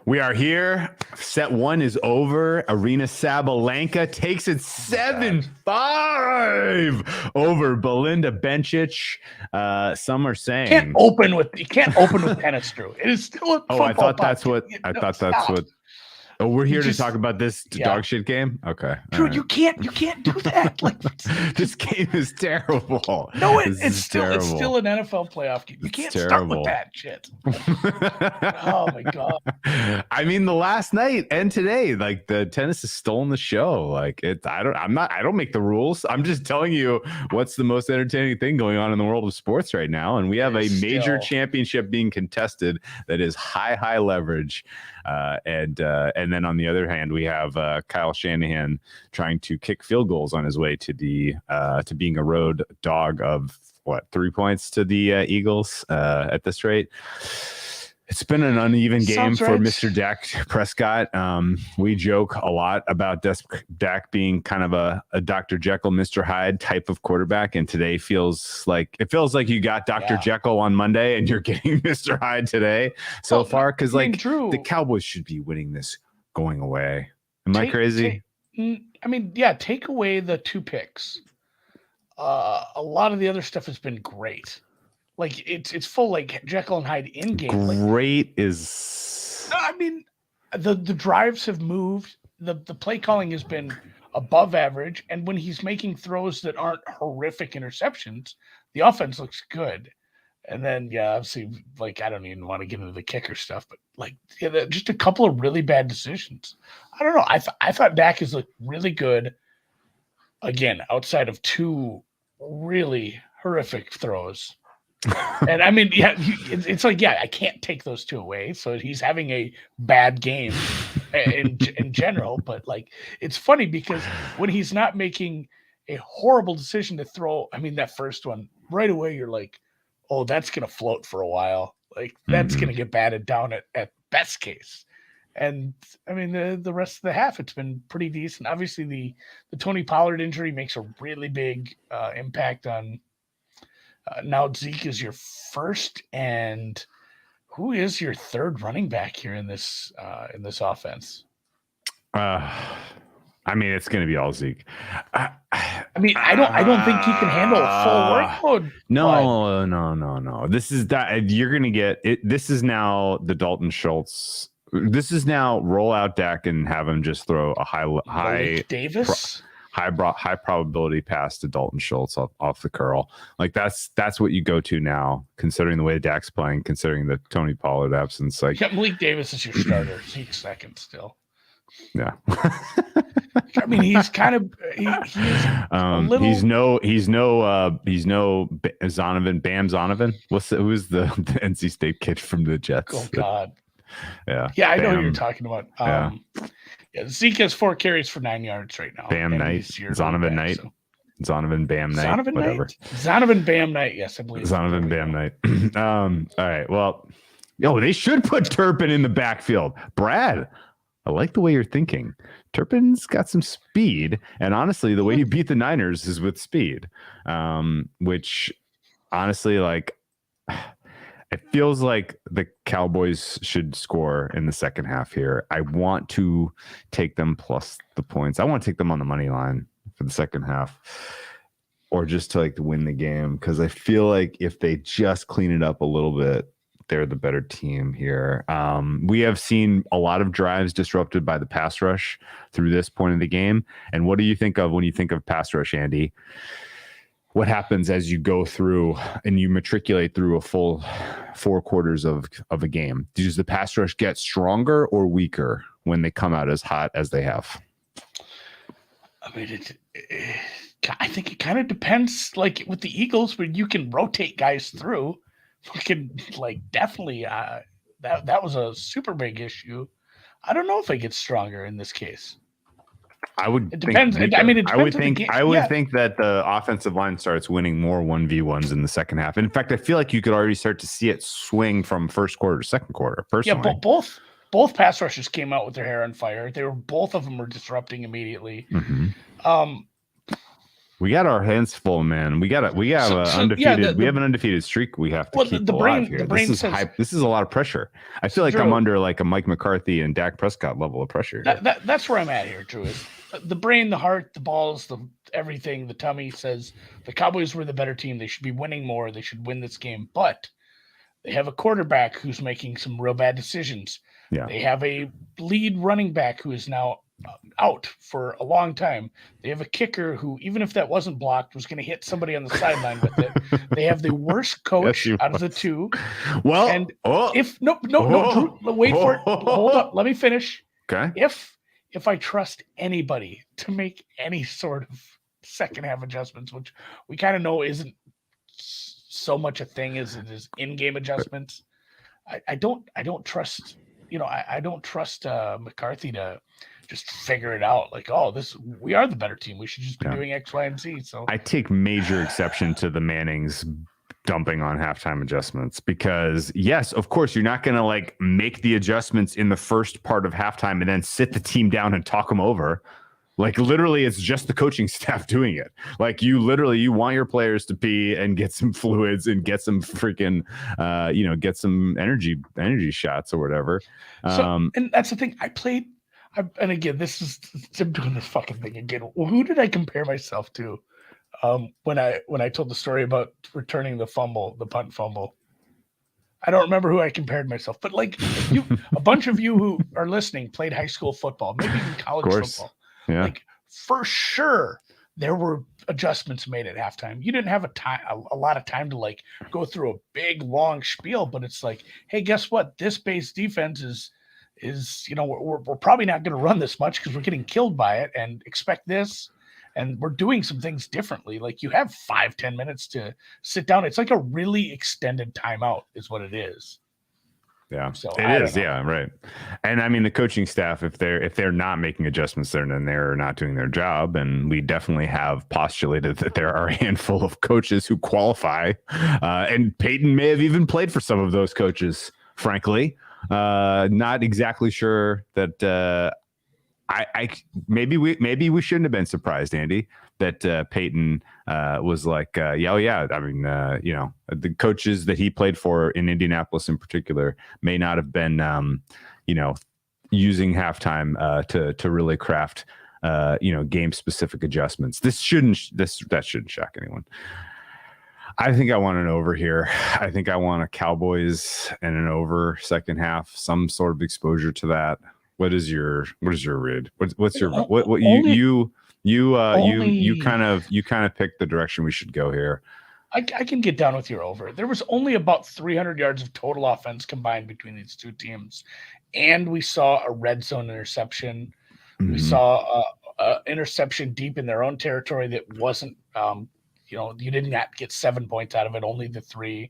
We are here. Set one is over. Arena Sabalenka takes it 7-5 over Belinda Bencic. Some are saying you can't open with tennis, Drew. It is still a football. I thought that's what stop. Oh, we're here to talk about this dog shit game. Okay, Drew, right. You can't do that. Like this game is terrible. No, it's still an NFL playoff game. You can't start with that shit. Oh my god! I mean, the last night and today, like the tennis has stolen the show. Like I don't make the rules. I'm just telling you what's the most entertaining thing going on in the world of sports right now, and we have a major championship being contested that is high leverage. And then on the other hand, we have Kyle Shanahan trying to kick field goals on his way to to being a road dog of 3 points to the Eagles at this rate. It's been an uneven game for Mr. Dak Prescott. We joke a lot about Dak being kind of a Dr. Jekyll, Mr. Hyde type of quarterback, and today feels like you got Dr. Jekyll on Monday and you're getting Mr. Hyde today so far, because the Cowboys should be winning this going away. Am I crazy? Take away the 2 picks. A lot of the other stuff has been great. Like it's full like Jekyll and Hyde in game. Great is. The drives have moved. The play calling has been above average, and when he's making throws that aren't horrific interceptions, the offense looks good. And then obviously, like I don't even want to get into the kicker stuff, but just a couple of really bad decisions. I don't know. I thought Dak is really good. Again, outside of 2 really horrific throws. And it's like, I can't take those 2 away. So he's having a bad game in general. But it's funny because when he's not making a horrible decision to throw, that first one right away, you're like, oh, that's going to float for a while. Like that's going to get batted down at best case. And the rest of the half, it's been pretty decent. Obviously the Tony Pollard injury makes a really big impact on, now Zeke is your first, and who is your third running back here in this offense? It's going to be all Zeke. I don't think he can handle a full workload. No. This is that you're going to get it. This is now the Dalton Schultz. This is now roll out Dak and have him just throw a high Davis. High probability pass to Dalton Schultz off the curl. Like that's what you go to now, considering the way Dak's playing, considering the Tony Pollard absence. Malik Davis is your starter. Zeke's second still. Yeah. He's kind of he's no Zonovan, Bam Zonovan. Who's the NC State kid from the Jets? Oh God. Yeah. Yeah, I know who you're talking about. Zeke has 4 carries for 9 yards right now. Bam Knight. Zonovan Knight. Zonovan Bam Knight. Zonovan whatever. Knight? Zonovan Bam Knight, yes, I believe. Zonovan Bam Knight. All right. Well, they should put Turpin in the backfield. Brad, I like the way you're thinking. Turpin's got some speed. And honestly, the way you beat the Niners is with speed. Which honestly, it feels like the Cowboys should score in the second half here. I want to take them plus the points. I want to take them on the money line for the second half, or just to win the game, because I feel like if they just clean it up a little bit, they're the better team here. We have seen a lot of drives disrupted by the pass rush through this point of the game. And what do you think of when you think of pass rush, Andy? What happens as you go through and you matriculate through a full 4 quarters of a game? Does the pass rush get stronger or weaker when they come out as hot as they have? I think it kind of depends. Like with the Eagles, where you can rotate guys through, you can definitely that was a super big issue. I don't know if it gets stronger in this case. It depends. I would think that the offensive line starts winning more 1v1s in the second half. In fact, I feel like you could already start to see it swing from first quarter to second quarter. Personally, but both pass rushers came out with their hair on fire. Both of them were disrupting immediately. Mm-hmm. We got our hands full, man. We have an undefeated streak we have to keep alive here. This is hype. This is a lot of pressure. I feel like I'm under like a Mike McCarthy and Dak Prescott level of pressure. That's where I'm at here, Drew. Is the brain, the heart, the balls, the everything, the tummy says the Cowboys were the better team. They should be winning more. They should win this game. But they have a quarterback who's making some real bad decisions. Yeah. They have a lead running back who is now out for a long time. They have a kicker who, even if that wasn't blocked, was going to hit somebody on the sideline with it. They have the worst coach out of the two. Well, and Drew, wait for it. Hold up. Let me finish. Okay. If I trust anybody to make any sort of second half adjustments, which we kind of know isn't so much a thing as it is in-game adjustments, I don't trust. I don't trust McCarthy to just figure it out. Like, we are the better team. We should just be doing X, Y, and Z. So I take major exception to the Mannings dumping on halftime adjustments because, yes, of course, you're not going to like make the adjustments in the first part of halftime and then sit the team down and talk them over. Like literally, it's just the coaching staff doing it. Like you want your players to pee and get some fluids and get some freaking, get some energy shots or whatever. And that's the thing. And again, I'm doing this fucking thing again. Who did I compare myself to when I told the story about returning the punt fumble? I don't remember who I compared myself, but like a bunch of you who are listening played high school football, maybe even college football. Yeah. Like for sure, there were adjustments made at halftime. You didn't have a lot of time to like go through a big long spiel, but it's like, hey, guess what? This base defense is we're probably not going to run this much because we're getting killed by it, and expect this. And we're doing some things differently. Like you have 5-10 minutes to sit down. It's like a really extended timeout is what it is. Yeah, so it is. Yeah, right. And I mean, the coaching staff, if they're not making adjustments there, then they're not doing their job. And we definitely have postulated that there are a handful of coaches who qualify. And Peyton may have even played for some of those coaches, frankly. Not exactly sure that maybe we shouldn't have been surprised, Andy, that Peyton was like, I mean, the coaches that he played for in Indianapolis in particular may not have been, using halftime to really craft, game specific adjustments. That shouldn't shock anyone. I think I want an over here. I think I want a Cowboys and an over second half, some sort of exposure to that. What is your read? What's your you kind of pick the direction we should go here. I can get down with your over. There was only about 300 yards of total offense combined between these two teams, and we saw a red zone interception. Mm-hmm. We saw a interception deep in their own territory that wasn't. You did not get 7 points out of it, only the 3.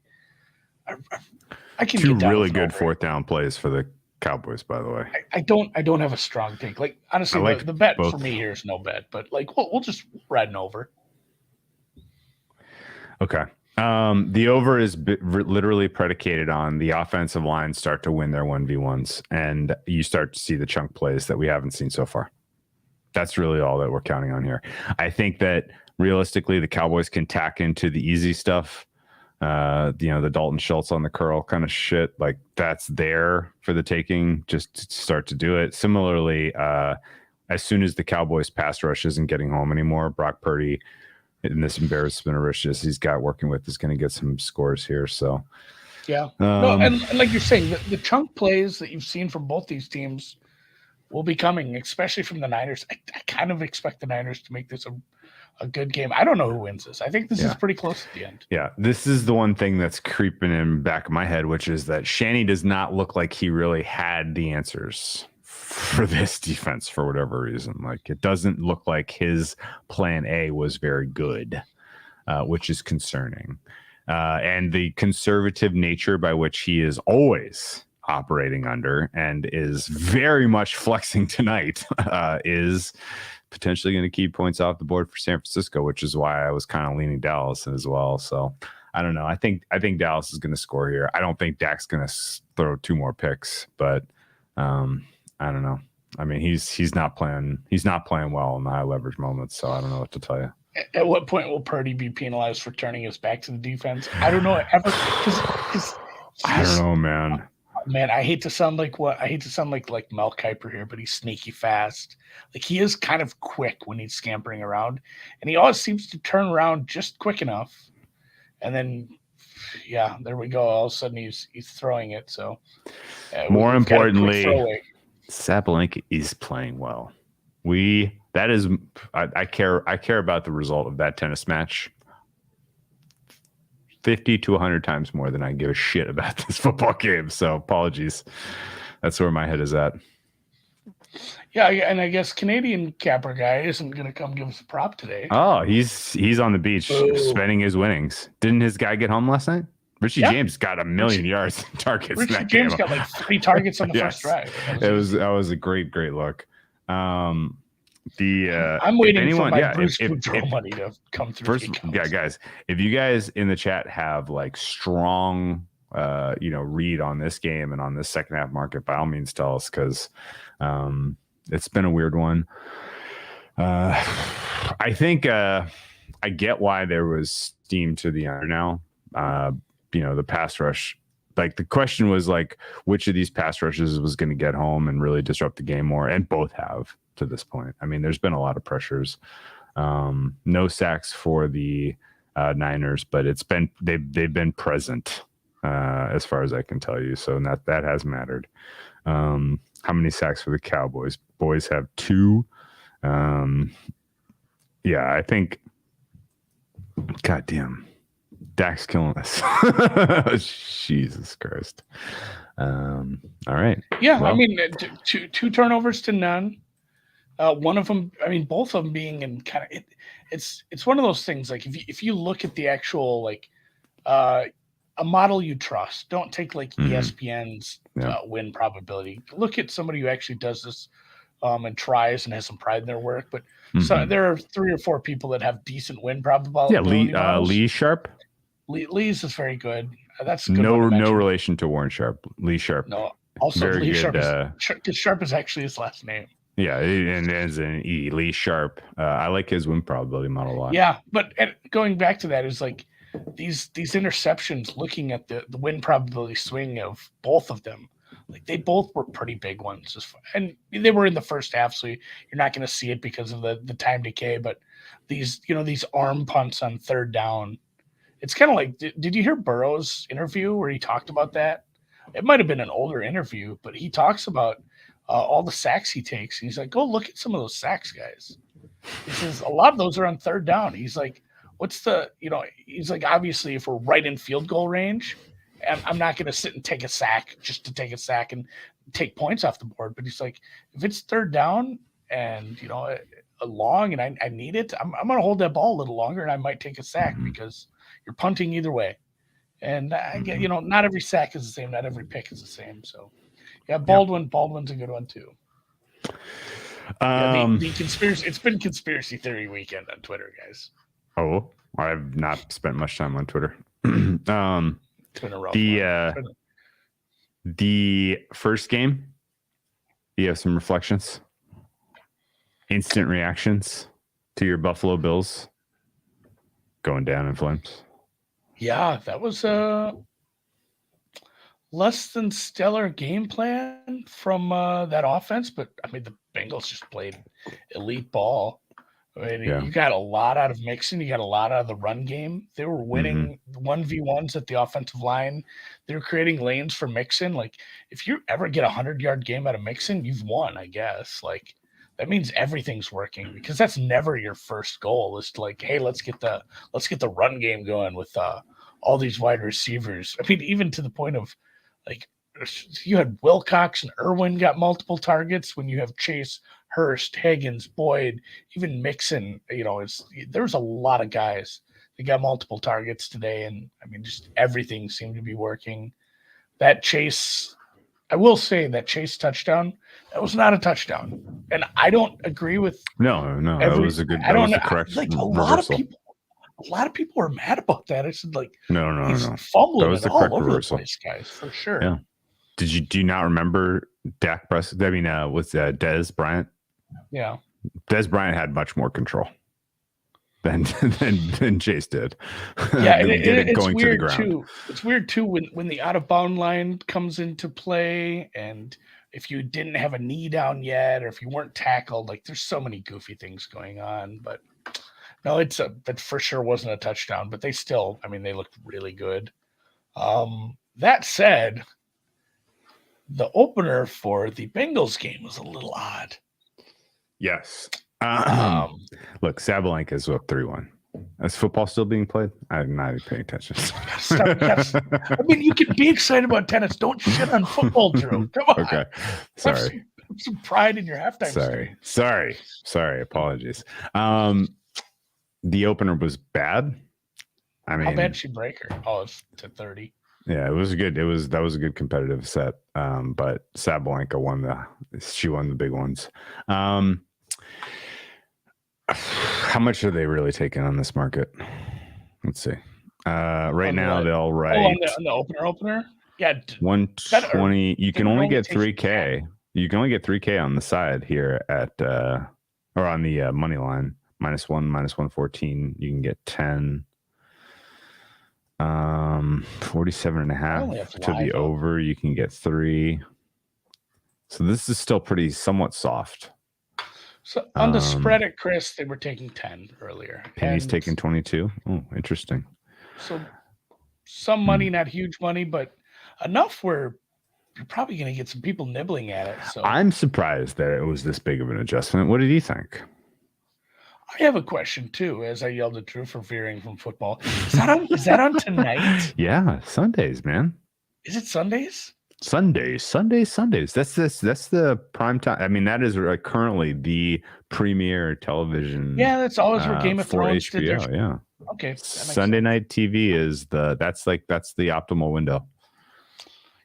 I can two get down really with good over. Fourth down plays for the Cowboys, by the way. I don't have a strong take. Like honestly, the bet for me here is no bet, but like we'll just ride an over. Okay. The over is literally predicated on the offensive line start to win their 1v1s, and you start to see the chunk plays that we haven't seen so far. That's really all that we're counting on here. I think that realistically, the Cowboys can tack into the easy stuff. The Dalton Schultz on the curl kind of shit, like that's there for the taking, just to start to do it. Similarly, as soon as the Cowboys pass rush isn't getting home anymore, Brock Purdy in this embarrassment of riches he's got working with is going to get some scores here. So yeah, and like you're saying, the chunk plays that you've seen from both these teams will be coming, especially from the Niners. I kind of expect the Niners to make this a good game. I don't know who wins this. I think this is pretty close at the end. Yeah, this is the one thing that's creeping in the back of my head, which is that Shanny does not look like he really had the answers for this defense for whatever reason. Like it doesn't look like his plan A was very good, which is concerning. And the conservative nature by which he is always operating under and is very much flexing tonight is potentially going to keep points off the board for San Francisco, which is why I was kind of leaning Dallas as well. So I don't know. I think Dallas is going to score here. I don't think Dak's going to throw 2 more picks, but I don't know. I mean, he's not playing well in the high leverage moments, so I don't know what to tell you. At what point will Purdy be penalized for turning his back to the defense? I don't know ever because I don't know, man. Man, I hate to sound like Mel Kiper here, but he's sneaky fast. Like he is kind of quick when he's scampering around, and he always seems to turn around just quick enough. And then, yeah, there we go. All of a sudden, he's throwing it. So, more importantly, Sabalenka is playing well. I care about the result of that tennis match 50 to 100 times more than I give a shit about this football game. So apologies. That's where my head is at. Yeah, and I guess Canadian capper guy isn't going to come give us a prop today. Oh, he's on the beach spending his winnings. Didn't his guy get home last night? Richie James got 1 million yards and targets. Richie James got like 3 targets on the first drive. That was a great look. I'm waiting for my Bruce Boudreaux money to come through. Guys, if you guys in the chat have like strong, read on this game and on this second half market, by all means tell us, because it's been a weird one. I think I get why there was steam to the under now. The pass rush. Like the question was like, which of these pass rushes was going to get home and really disrupt the game more, and both have to this point. I mean, there's been a lot of pressures. No sacks for the Niners, but they've been present as far as I can tell you. So that has mattered. How many sacks for the Cowboys? Boys have 2. I think. Goddamn. Dak's killing us. Jesus Christ. All right. Yeah, well, I mean, two turnovers to none. One of them, I mean, both of them being in kind of it's one of those things. Like if you look at the actual a model you trust, don't take like ESPN's win probability. Look at somebody who actually does this and tries and has some pride in their work. But so there are 3 or 4 people that have decent win probability. Yeah, Lee Sharp. Lee's is very good. That's a good no relation to Warren Sharp. Lee Sharp. No, also very Lee good, Sharp. Sharp is actually his last name. Yeah, and as an E, Lee Sharp. I like his win probability model a lot. Yeah, but going back to that is like these interceptions. Looking at the win probability swing of both of them, like they both were pretty big ones, and they were in the first half, so you're not going to see it because of the time decay. But these arm punts on third down. It's kind of like, did you hear Burrow's interview where he talked about that? It might have been an older interview, but he talks about all the sacks he takes. And he's like, go look at some of those sacks, guys. He says, a lot of those are on third down. He's like, he's like, obviously, if we're right in field goal range, I'm not going to sit and take a sack just to take a sack and take points off the board. But he's like, if it's third down and, long and I need it, I'm going to hold that ball a little longer and I might take a sack because you're punting either way. And I get, not every sack is the same. Not every pick is the same. So yeah, Baldwin's a good one too. The conspiracy, it's been conspiracy theory weekend on Twitter, guys. Oh, I've not spent much time on Twitter. It's been a rough one. The first game, you have some reflections, instant reactions to your Buffalo Bills going down in flames. Yeah, that was a less than stellar game plan from that offense, but I mean the Bengals just played elite ball. I mean, you got a lot out of Mixon. You got a lot out of the run game. They were winning 1v1s at the offensive line. They were creating lanes for Mixon. Like if you ever get 100-yard game out of Mixon, you've won, I guess. Like that means everything's working because that's never your first goal. It's like, hey, let's get the run game going with all these wide receivers. I mean, even to the point of like you had Wilcox and Irwin got multiple targets when you have Chase, Hurst, Higgins, Boyd, even Mixon. There's a lot of guys that got multiple targets today, and I mean, just everything seemed to be working. That Chase. I will say that Chase touchdown, that was not a touchdown. And I don't agree with No, that was a good correct like reversal. A lot of people were mad about that. I said like he's no. fumbling That was it the all correct over reversal. the place, guys, for sure. Yeah. Do you not remember Dak Prescott? I mean, what's Dez Bryant? Yeah. Dez Bryant had much more control. than than Chase did. Yeah, it's going weird to the ground. too. It's weird too when the out of bound line comes into play, and if you didn't have a knee down yet, or if you weren't tackled, like there's so many goofy things going on. But no, that for sure wasn't a touchdown. But they still, I mean, they looked really good. That said, the opener for the Bengals game was a little odd. Yes. Look, Sabalenka is up 3-1. Is football still being played? I'm not paying attention. Yes. I mean, you can be excited about tennis. Don't shit on football, Drew. Come on. Okay. Sorry. Have some pride in your halftime. Sorry. Apologies. The opener was bad. I mean, how bad did she break her? Oh, it's to 30. Yeah, it was good. That was a good competitive set. But Sabalenka won the big ones. How much are they really taking on this market? Let's see. Right now they'll write on the opener. Yeah, 120. You can only get 3K. You can only get 3K on the side here at or on the money line. -1, -114. You can get 10. 47.5 to the over. You can get 3. So this is still somewhat soft. So on the spread at Chris, they were taking 10 earlier. Penny's taking 22. Oh, interesting. So some money, not huge money, but enough where you're probably going to get some people nibbling at it. So I'm surprised that it was this big of an adjustment. What did you think? I have a question too, as I yelled at Drew for veering from football. Is that on tonight? Yeah, Sundays, man. Is it Sundays? Sundays. That's the prime time. I mean, that is currently the premier television. Yeah, that's always where Game of Thrones for HBO. Yeah. Okay. Sunday night TV is that's the optimal window.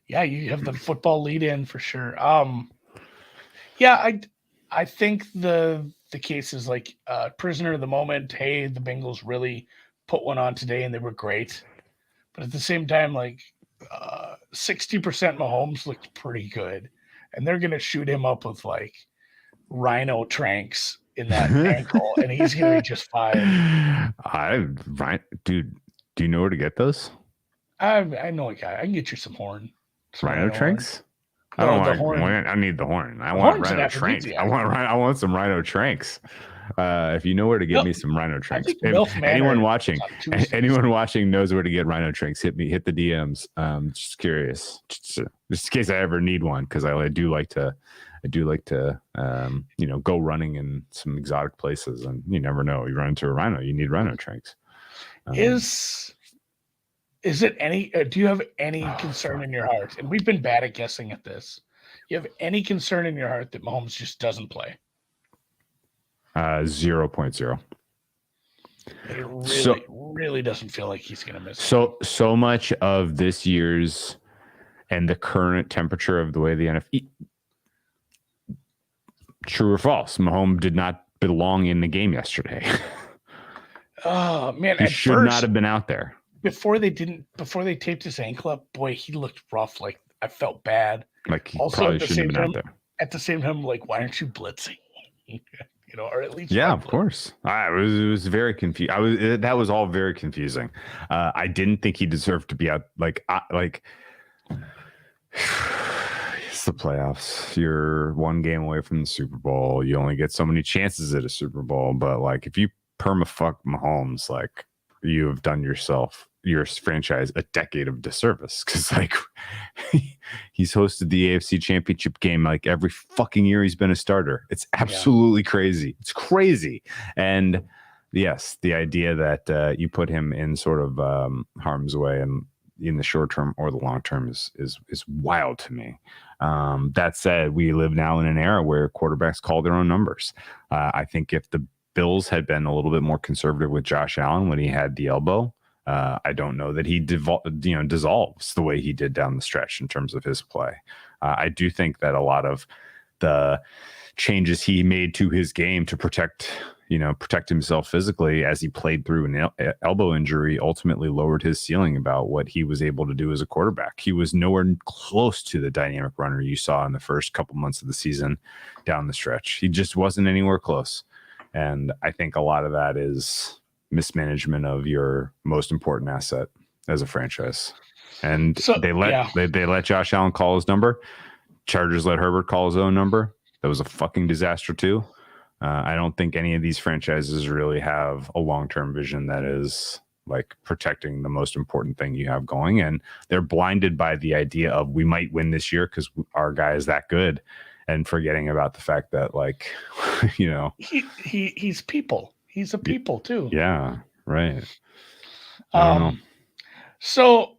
Yeah, you have the football lead in for sure. Yeah, I think the case is like prisoner of the moment. Hey, the Bengals really put one on today and they were great. But at the same time, like 60% Mahomes looked pretty good. And they're going to shoot him up with like rhino tranks in that ankle and he's going to be just fine. Dude, do you know where to get those? I know a guy. I can get you some horn. Rhino tranks? I don't want horn. I need the horn. I want rhino tranks. I want some rhino tranks. If you know where to get me some rhino tranks, anyone watching knows where to get rhino tranks. Hit the DMs. Just curious, just in case I ever need one, because I do like to go running in some exotic places, and you never know. You run into a rhino, you need rhino tranks. Is it any? Do you have any concern in your heart? And we've been bad at guessing at this. You have any concern in your heart that Mahomes just doesn't play? 0.0. It really doesn't feel like he's going to miss. So much of this year's and the current temperature of the way the NFL. True or false? Mahomes did not belong in the game yesterday. Oh man, he should not have been out there. Before they taped his ankle up, boy, he looked rough. Like I felt bad. Like he also probably shouldn't have been out there. At the same time, like, why aren't you blitzing? Or at least of course. It was very confused. That was all very confusing. I didn't think he deserved to be out. It's the playoffs. You're one game away from the Super Bowl. You only get so many chances at a Super Bowl. But like, if you perma-fuck Mahomes, like, you have done your franchise a decade of disservice, because like he's hosted the AFC Championship game like every fucking year he's been a starter. It's absolutely crazy. It's crazy. And yes, the idea that you put him in sort of harm's way and in the short term or the long term is wild to me. That said, we live now in an era where quarterbacks call their own numbers. I think if the Bills had been a little bit more conservative with Josh Allen when he had the elbow, I don't know that he dissolves the way he did down the stretch in terms of his play. I do think that a lot of the changes he made to his game to protect himself physically as he played through an elbow injury ultimately lowered his ceiling about what he was able to do as a quarterback. He was nowhere close to the dynamic runner you saw in the first couple months of the season down the stretch. He just wasn't anywhere close. And I think a lot of that is mismanagement of your most important asset as a franchise. And So, they let Josh Allen call his number. Chargers let Herbert call his own number. That was a fucking disaster too. I don't think any of these franchises really have a long-term vision that is like protecting the most important thing you have going. And they're blinded by the idea of we might win this year because our guy is that good, and forgetting about the fact that, like, you know, he's people. He's a people too. Yeah. Right. I don't know. So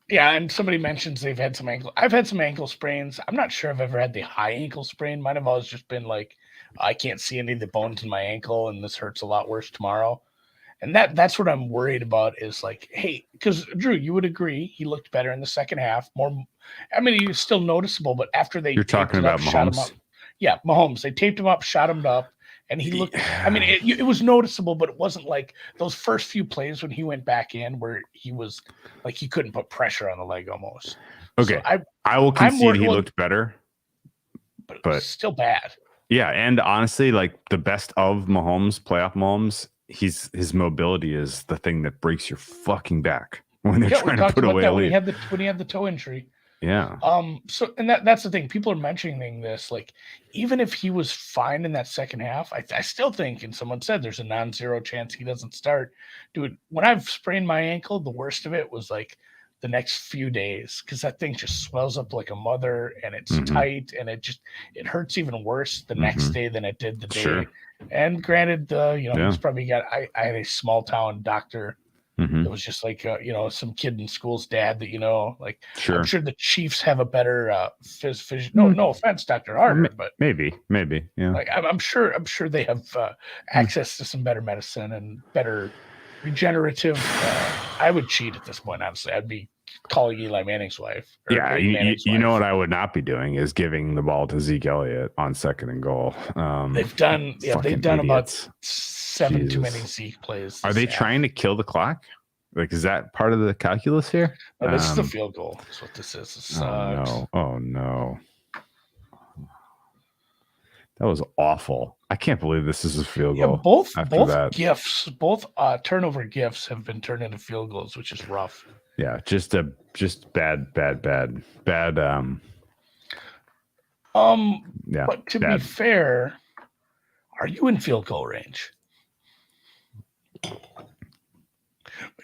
yeah, and somebody mentions they've had some ankle. I've had some ankle sprains. I'm not sure I've ever had the high ankle sprain. Mine have always just been like, I can't see any of the bones in my ankle, and this hurts a lot worse tomorrow. And that's what I'm worried about is like, hey, because Drew, you would agree he looked better in the second half. More, I mean, he was still noticeable, but after You're talking about shot him up. Yeah, Mahomes. They taped him up, shot him up, and he looked. I mean, it was noticeable, but it wasn't like those first few plays when he went back in where he was like he couldn't put pressure on the leg almost. Okay, so I will concede he looked better, but it was still bad. Yeah, and honestly, like the best of Mahomes, playoff Mahomes, his mobility is the thing that breaks your fucking back when they're trying to put away a lead. When he had the toe injury. Yeah. So and that's the thing. People are mentioning this. Like, even if he was fine in that second half, I still think, and someone said there's a non-zero chance he doesn't start. Dude, when I've sprained my ankle, the worst of it was like the next few days, because that thing just swells up like a mother, and it's tight, and it hurts even worse the next day than it did the day. Sure. And granted, he's probably I had a small town doctor. It was just like some kid in school's dad that sure. I'm sure the Chiefs have a better no offense, Dr. Harder, but maybe yeah. Like I'm sure they have access to some better medicine and better regenerative. I would cheat at this point, honestly. I'd be calling Eli Manning's wife. Yeah, you know what I would not be doing is giving the ball to Zeke Elliott on 2nd and goal. They've done about 7 too many Zeke plays. Are they trying to kill the clock? Like, is that part of the calculus here? No, this is a field goal. That's what this is. Oh no. That was awful. I can't believe this is a field goal. Both turnover gifts have been turned into field goals, which is rough. Yeah, just bad. Yeah. But to be fair, are you in field goal range?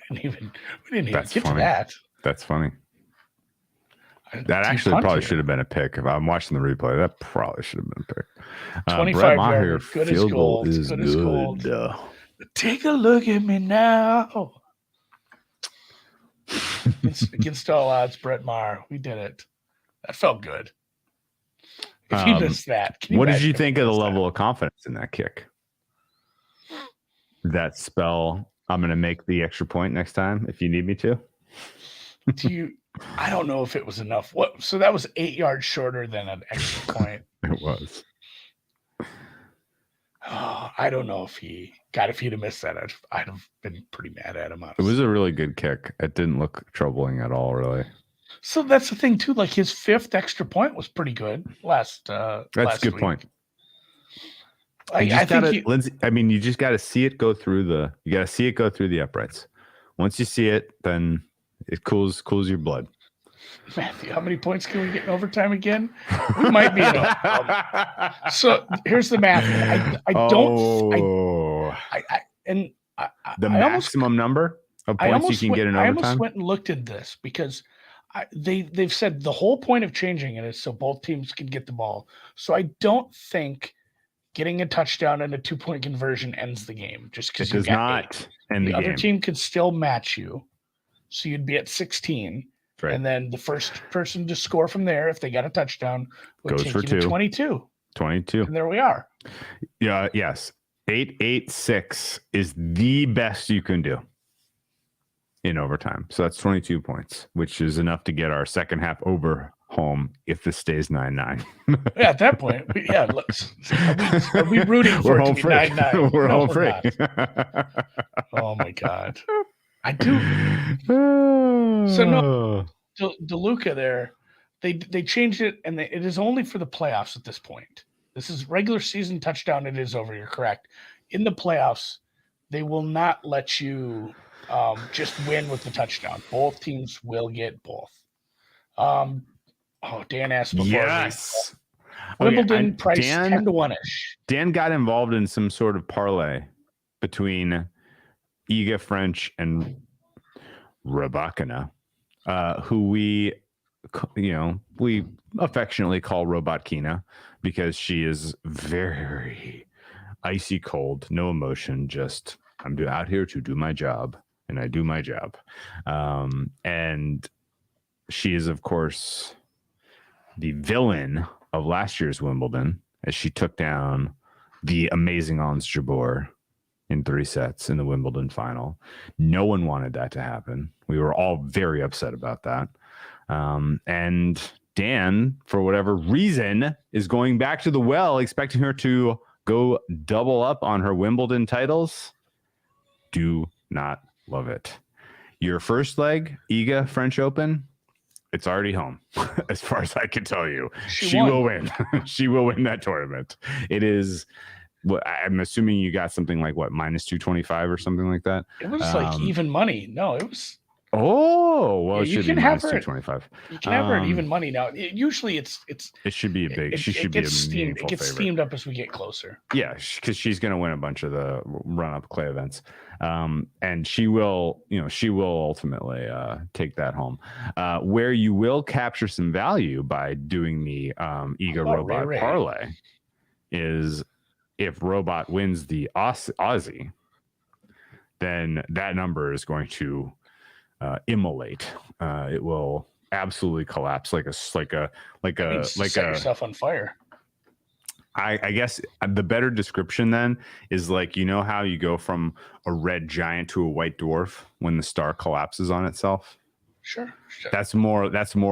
We didn't even get to that. That's funny. That actually probably should have been a pick. If I'm watching the replay, that probably should have been a pick. 25-yard, good as gold. Good as gold. Take a look at me now. Against all odds, Brett Maher. We did it. That felt good. If you missed that. What did you think of the level of confidence in that kick? That spell, I'm going to make the extra point next time if you need me to. I don't know if it was enough. So that was 8 yards shorter than an extra point. It was. Oh, I don't know if he'd have missed that, I'd have been pretty mad at him. Honestly. It was a really good kick. It didn't look troubling at all, really. So that's the thing too. Like his 5th extra point was pretty good last. That's a good point. Lindsay, I mean, you just got to see it go through the uprights. Once you see it, then it cools your blood. Matthew, how many points can we get in overtime again? We might be. So here's the math. The maximum number of points you can get in overtime. I almost went and looked at this because they've said the whole point of changing it is so both teams can get the ball. So I don't think getting a touchdown and a 2-point conversion ends the game. Just because you got the other team could still match you, so you'd be at 16. Right. And then the first person to score from there, if they got a touchdown, would take you to 22. 22. And there we are. Yeah. Yes. 8-8-6 is the best you can do in overtime. So that's 22 points, which is enough to get our second half over home if this stays 9-9. Yeah, at that point, are we rooting for it to be 9-9? We're home free. Oh my God. I do. So no, DeLuca there, they changed it, and it is only for the playoffs at this point. This is regular season touchdown. It is over. You're correct. In the playoffs, They will not let you just win with the touchdown. Both teams will get both. Dan asked before. Yes. Wimbledon Okay, price 10 to 1-ish. Dan got involved in some sort of parlay between Iga French and Rabakina, who we affectionately call Robotkina because she is very icy cold, no emotion, just I'm out here to do my job, and I do my job. And she is, of course, the villain of last year's Wimbledon as she took down the amazing Ons Jabeur in 3 sets in the Wimbledon final. No one wanted that to happen. We were all very upset about that. And Dan, for whatever reason, is going back to the well, expecting her to go double up on her Wimbledon titles. Do not love it. Your first leg, Iga French Open, it's already home, as far as I can tell you. She will win. She will win that tournament. It is. I'm assuming you got something like what, minus 225 or something like that. It was like even money. No, it was. Oh well, it you should can be have minus her. 225. You can have her at even money now. Usually, it's. It should be a big. She should be a meaningful It gets favorite. steamed up as we get closer. Yeah, because she's going to win a bunch of the run-up clay events, and she will. She will ultimately take that home. Where you will capture some value by doing the Iga Robot parlay is if Robot wins the Aussie, then that number is going to immolate. It will absolutely collapse like set yourself on fire. I guess the better description then is like, how you go from a red giant to a white dwarf when the star collapses on itself. Sure. That's more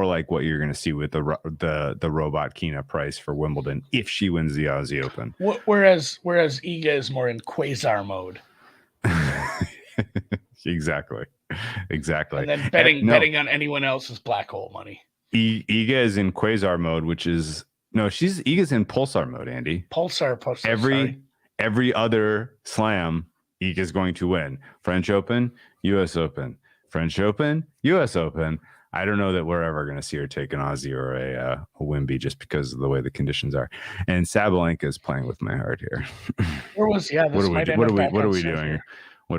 like what you're going to see with the Robotkina price for Wimbledon if she wins the Aussie Open. Whereas Iga is more in quasar mode. Exactly. And then betting on anyone else's black hole money. Iga is in quasar mode, which is Iga's in pulsar mode, Andy. Pulsar. Every other slam, Iga's going to win. French Open, U.S. Open. French Open, U.S. Open. I don't know that we're ever going to see her take an Aussie or a Wimby just because of the way the conditions are. And Sabalenka is playing with my heart here. What are we doing?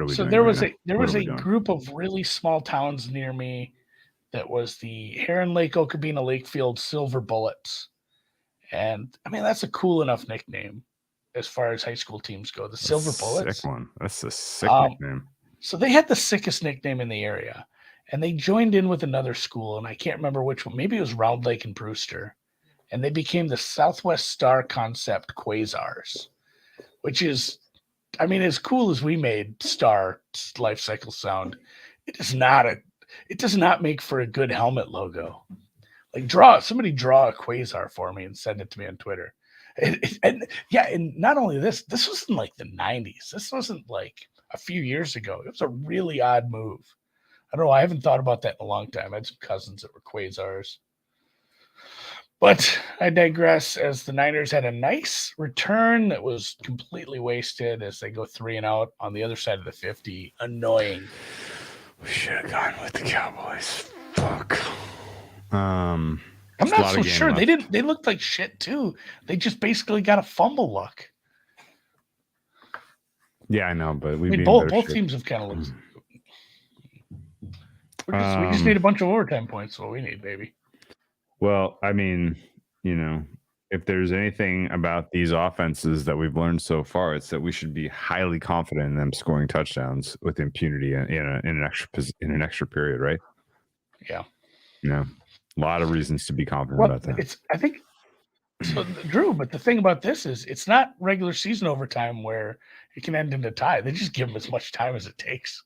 So there was a group of really small towns near me that was the Heron Lake, Okabena, Lakefield Silver Bullets. And I mean, that's a cool enough nickname as far as high school teams go. The Silver Bullets. Sick one. That's a sick nickname. So they had the sickest nickname in the area. And they joined in with another school, and I can't remember which one. Maybe it was Round Lake and Brewster. And they became the Southwest Star Concept Quasars, which is, I mean, as cool as we made Star life cycle sound, it does not make for a good helmet logo. Like somebody draw a quasar for me and send it to me on Twitter. And not only this was in like the 90s. This wasn't like a few years ago. It was a really odd move. I don't know. I haven't thought about that in a long time. I had some cousins that were quasars. But I digress, as the Niners had a nice return that was completely wasted as they go 3-0 on the other side of the 50. Annoying. We should have gone with the Cowboys. Fuck. I'm not so sure. Left. They looked like shit too. They just basically got a fumble luck. Yeah, I know, but both teams have kind of looked. We just need a bunch of overtime points. What we need, baby. Well, I mean, if there's anything about these offenses that we've learned so far, it's that we should be highly confident in them scoring touchdowns with impunity in an extra period, right? Yeah. A lot of reasons to be confident about that. I think so, Drew. But the thing about this is, it's not regular season overtime where it can end in a tie. They just give them as much time as it takes.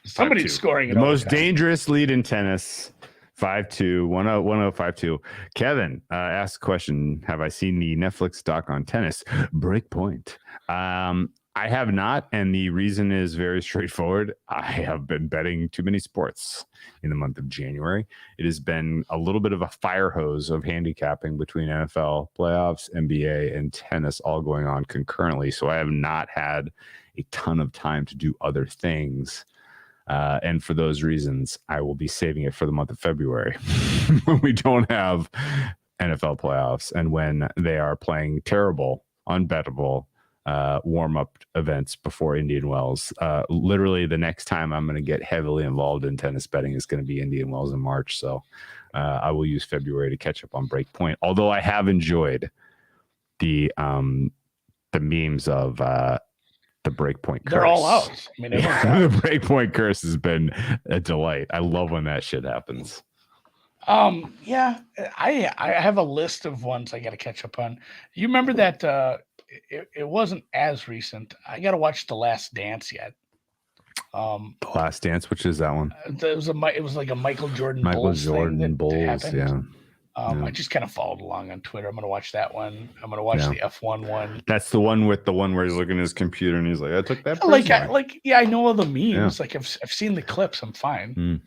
Somebody's scoring. The most dangerous lead in tennis. 5-2, 1-0, 5-2. Kevin asked a question. Have I seen the Netflix doc on tennis? Breakpoint. I have not, and the reason is very straightforward. I have been betting too many sports in the month of January. It has been a little bit of a fire hose of handicapping between NFL playoffs, NBA, and tennis all going on concurrently. So I have not had a ton of time to do other things. And for those reasons, I will be saving it for the month of February when we don't have NFL playoffs and when they are playing terrible, unbettable warm-up events before Indian Wells. Literally the next time I'm going to get heavily involved in tennis betting is going to be Indian Wells in March. So I will use February to catch up on Breakpoint. Although I have enjoyed the memes of the Breakpoint curse. They're all out. I mean, the Breakpoint curse has been a delight. I love when that shit happens. Yeah, I have a list of ones I got to catch up on. You remember that it wasn't as recent. I got to watch The Last Dance yet. The Last Dance, which is that one? It was like a Michael Jordan Bulls thing that Bulls, happened. yeah. I just kind of followed along on Twitter. I'm going to watch that one. I'm going to watch the F1 one. That's the one with the one where he's looking at his computer and he's like, I took that. I know all the memes. Yeah. Like I've seen the clips. I'm fine. Mm.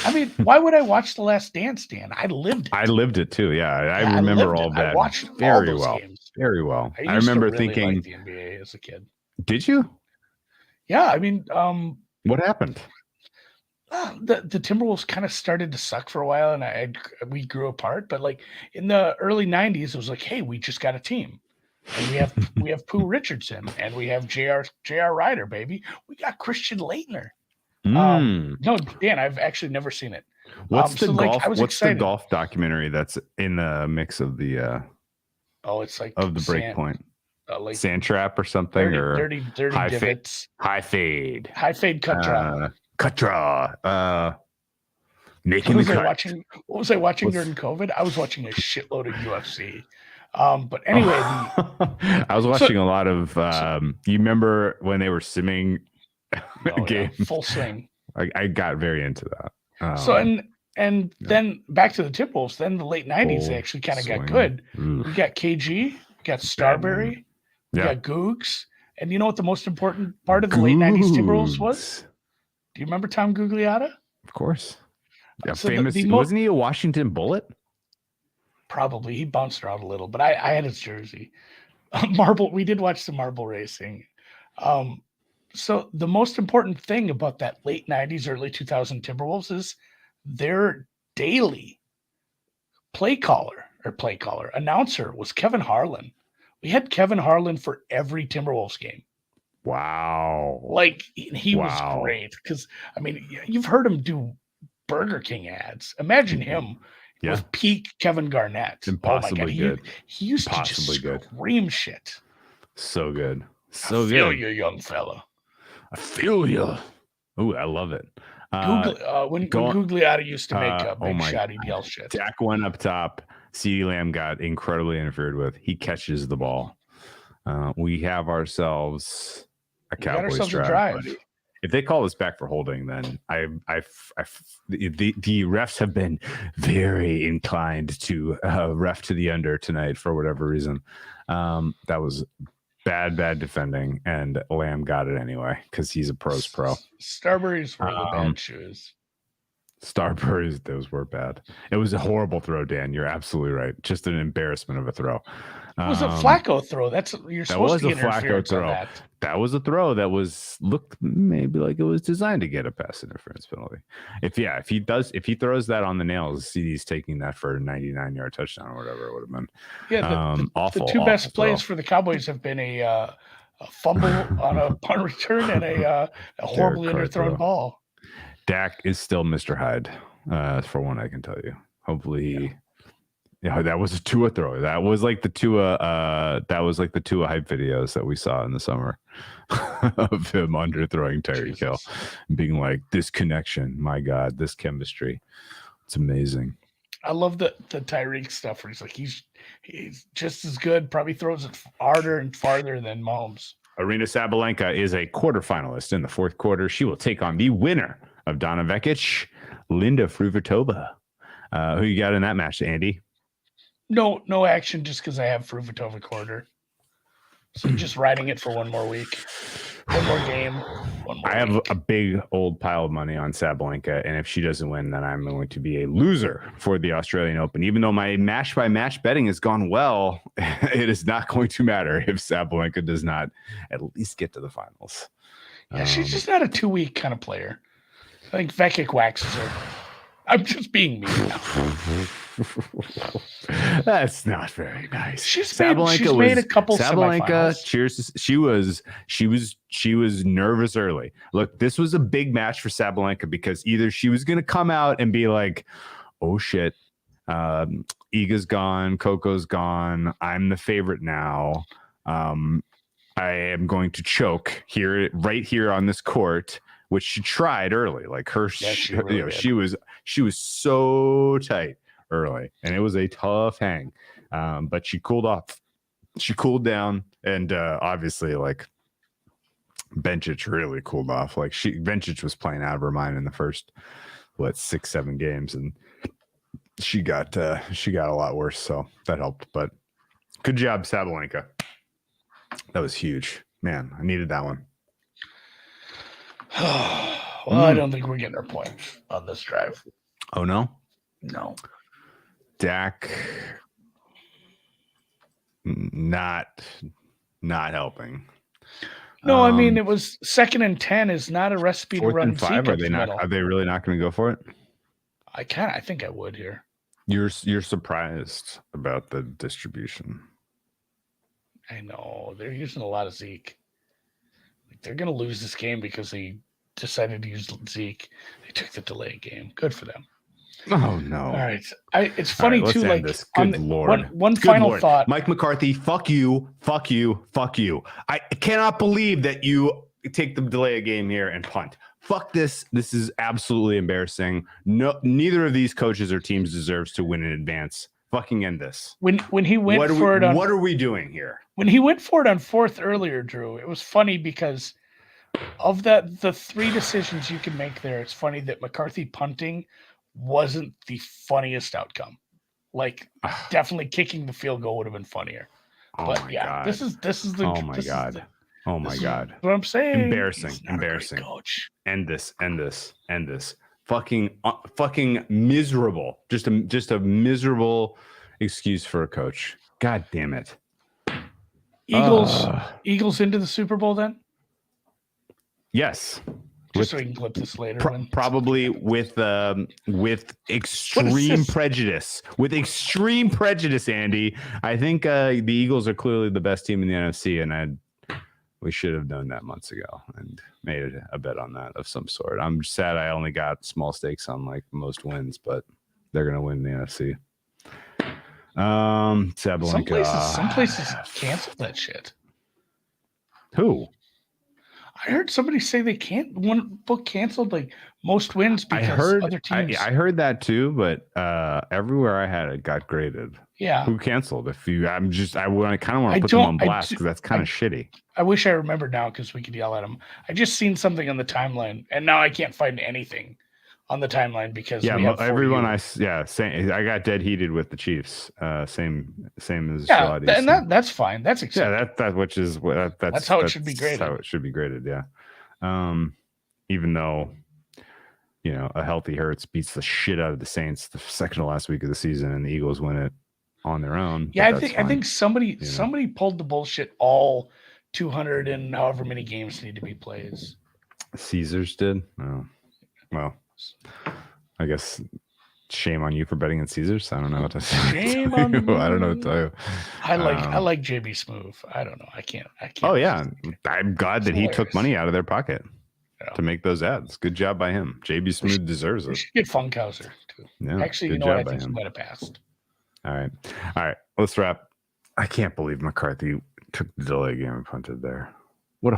I mean, why would I watch The Last Dance, Dan? I lived it. I lived it too. Yeah, I remember all that. I watched very all those well. games. Very well. I remember really thinking like the NBA as a kid. Did you? Yeah, I mean, what happened? The Timberwolves kind of started to suck for a while, and we grew apart. But like in the early '90s, it was like, hey, we just got a team, and we have Pooh Richardson, and we have J.R. Ryder, baby. We got Christian Laettner. No, Dan, I've actually never seen it. What's the golf documentary that's in the mix of the? It's like of the Breakpoint. Like Sand Trap or something, dirty high divots, high fade cut draw. Cut draw. Making what the cut. What was I watching during COVID? I was watching a shitload of UFC. But anyway, I was watching a lot of. You remember when they were simming game? Yeah, full swing. I got very into that. Then back to the Timberwolves. Then the late '90s, they actually kind of got good. We got KG, we got Starberry, we got Googs, and you know what the most important part of the late '90s Timberwolves was? Do you remember Tom Gugliotta? Of course. Yeah, So famous. Wasn't he a Washington Bullet? Probably. He bounced around a little, but I had his jersey. We did watch the marble racing. So the most important thing about that late '90s, early 2000 Timberwolves is their daily announcer was Kevin Harlan. We had Kevin Harlan for every Timberwolves game. Wow. Like he was great because I mean you've heard him do Burger King ads. Imagine him with peak Kevin Garnett. Impossibly good. He used to just scream shit. So good. I feel you, young fella. I feel you. Ooh, I love it. When Gugliotta used to make a big shot, he'd yell shit. Dak went up top. CeeDee Lamb got incredibly interfered with. He catches the ball. We have ourselves a Cowboys drive. If they call us back for holding, then the refs have been very inclined to ref to the under tonight for whatever reason. That was bad defending, and Lamb got it anyway because he's a pro's pro. Starberry's were the bad shoes. Starberry's, those were bad. It was a horrible throw, Dan. You're absolutely right. Just an embarrassment of a throw. It was a Flacco throw. You're supposed to get Flacco throw. That was a throw that looked maybe like it was designed to get a pass interference penalty. If he throws that on the nails, CD's taking that for a 99-yard touchdown or whatever it would have been. Yeah, awful. The two best plays for the Cowboys have been a fumble on a punt return and a horribly underthrown ball. Dak is still Mr. Hyde, for one I can tell you. Hopefully, that was a Tua throw. That was like the Tua hype videos that we saw in the summer of him underthrowing Tyreek Hill, being like, this connection, my God, this chemistry, it's amazing. I love the Tyreek stuff where he's like he's just as good, probably throws it harder and farther than Mahomes. Arena Sabalenka is a quarterfinalist in the fourth quarter. She will take on the winner of Donna Vekic, Linda Fruhvirtova. Who you got in that match, Andy? No action, just because I have Fruhvirtova quarter. So you're just riding it for one more week, one more game, one more I have week. a big old pile of money on Sabalenka, and if she doesn't win, then I'm going to be a loser for the Australian Open. Even though my match-by-match betting has gone well, it is not going to matter if Sabalenka does not at least get to the finals. Yeah, she's just not a 2-week kind of player. I think Vekic waxes her. I'm just being mean now. That's not very nice. She's made a couple Sabalenka. semifinals. Cheers. She was nervous early. Look, this was a big match for Sabalenka because either she was going to come out and be like, "Oh shit, Iga's gone, Coco's gone. I'm the favorite now. I am going to choke here, right here on this court." Which she tried early, like her. Yeah, she was so tight early, and it was a tough hang. But she cooled off. She cooled down, and obviously, like Bencic really cooled off. Like Bencic was playing out of her mind in the first 6-7 games, and she got a lot worse. So that helped. But good job, Sabalenka. That was huge, man. I needed that one. Well, I don't think we're getting our points on this drive. Oh no. No. Dak not helping. No, I mean it was 2nd and 10 is not a recipe to run 4th and 5. Are they really not going to go for it? I think I would here. You're surprised about the distribution. I know they're using a lot of Zeke. They're going to lose this game because they decided to use Zeke. They took the delay game. Good for them. Oh no! All right, it's funny right, too. Like, this. Good Lord. One final thought. Mike McCarthy, fuck you. I cannot believe that you take the delay a game here and punt. Fuck this. This is absolutely embarrassing. No, neither of these coaches or teams deserves to win in advance. Fucking end this. When he went what are we doing here? When he went for it on 4th earlier, Drew, it was funny because of the 3 decisions you can make there. It's funny that McCarthy punting wasn't the funniest outcome. Like definitely kicking the field goal would have been funnier. But yeah, God. this is the oh my god. Oh my god. What I'm saying. Embarrassing. Coach. End this. Fucking miserable. Just a miserable excuse for a coach. God damn it. Eagles into the Super Bowl then? Yes. Just so we can clip this later. Probably with extreme prejudice. With extreme prejudice, Andy. I think the Eagles are clearly the best team in the NFC, and we should have known that months ago and made a bet on that of some sort. I'm sad I only got small stakes on like most wins, but they're gonna win the NFC. Sabalenka. Some places canceled that shit. Who? I heard somebody say they can't. One book canceled like most wins because other teams. I heard that too, but everywhere I had it got graded. Yeah. Who canceled? I kind of want to put them on blast because that's kind of shitty. I wish I remembered now because we could yell at them. I just seen something on the timeline, and now I can't find anything on the timeline because everyone I got dead heated with the Chiefs. Same as that's fine. That's acceptable. That's how it should be graded. That's how it should be graded. Yeah. Even though a healthy Hurts beats the shit out of the Saints the second to last week of the season, and the Eagles win it on their own. Yeah, I think somebody pulled the bullshit. All 200 and however many games need to be played. Caesars did. Oh, well. I guess shame on you for betting in Caesars. I don't know what to say. Shame on you. I don't know what to tell you. I like JB Smoove. I don't know. I can't. Oh yeah, I'm glad that he took money out of their pocket to make those ads. Good job by him. JB Smoove deserves it. We should get Funkhauser too. Yeah, actually, you know what? I think he might have passed. All right. Let's wrap. I can't believe McCarthy took the delay game and punted there. What a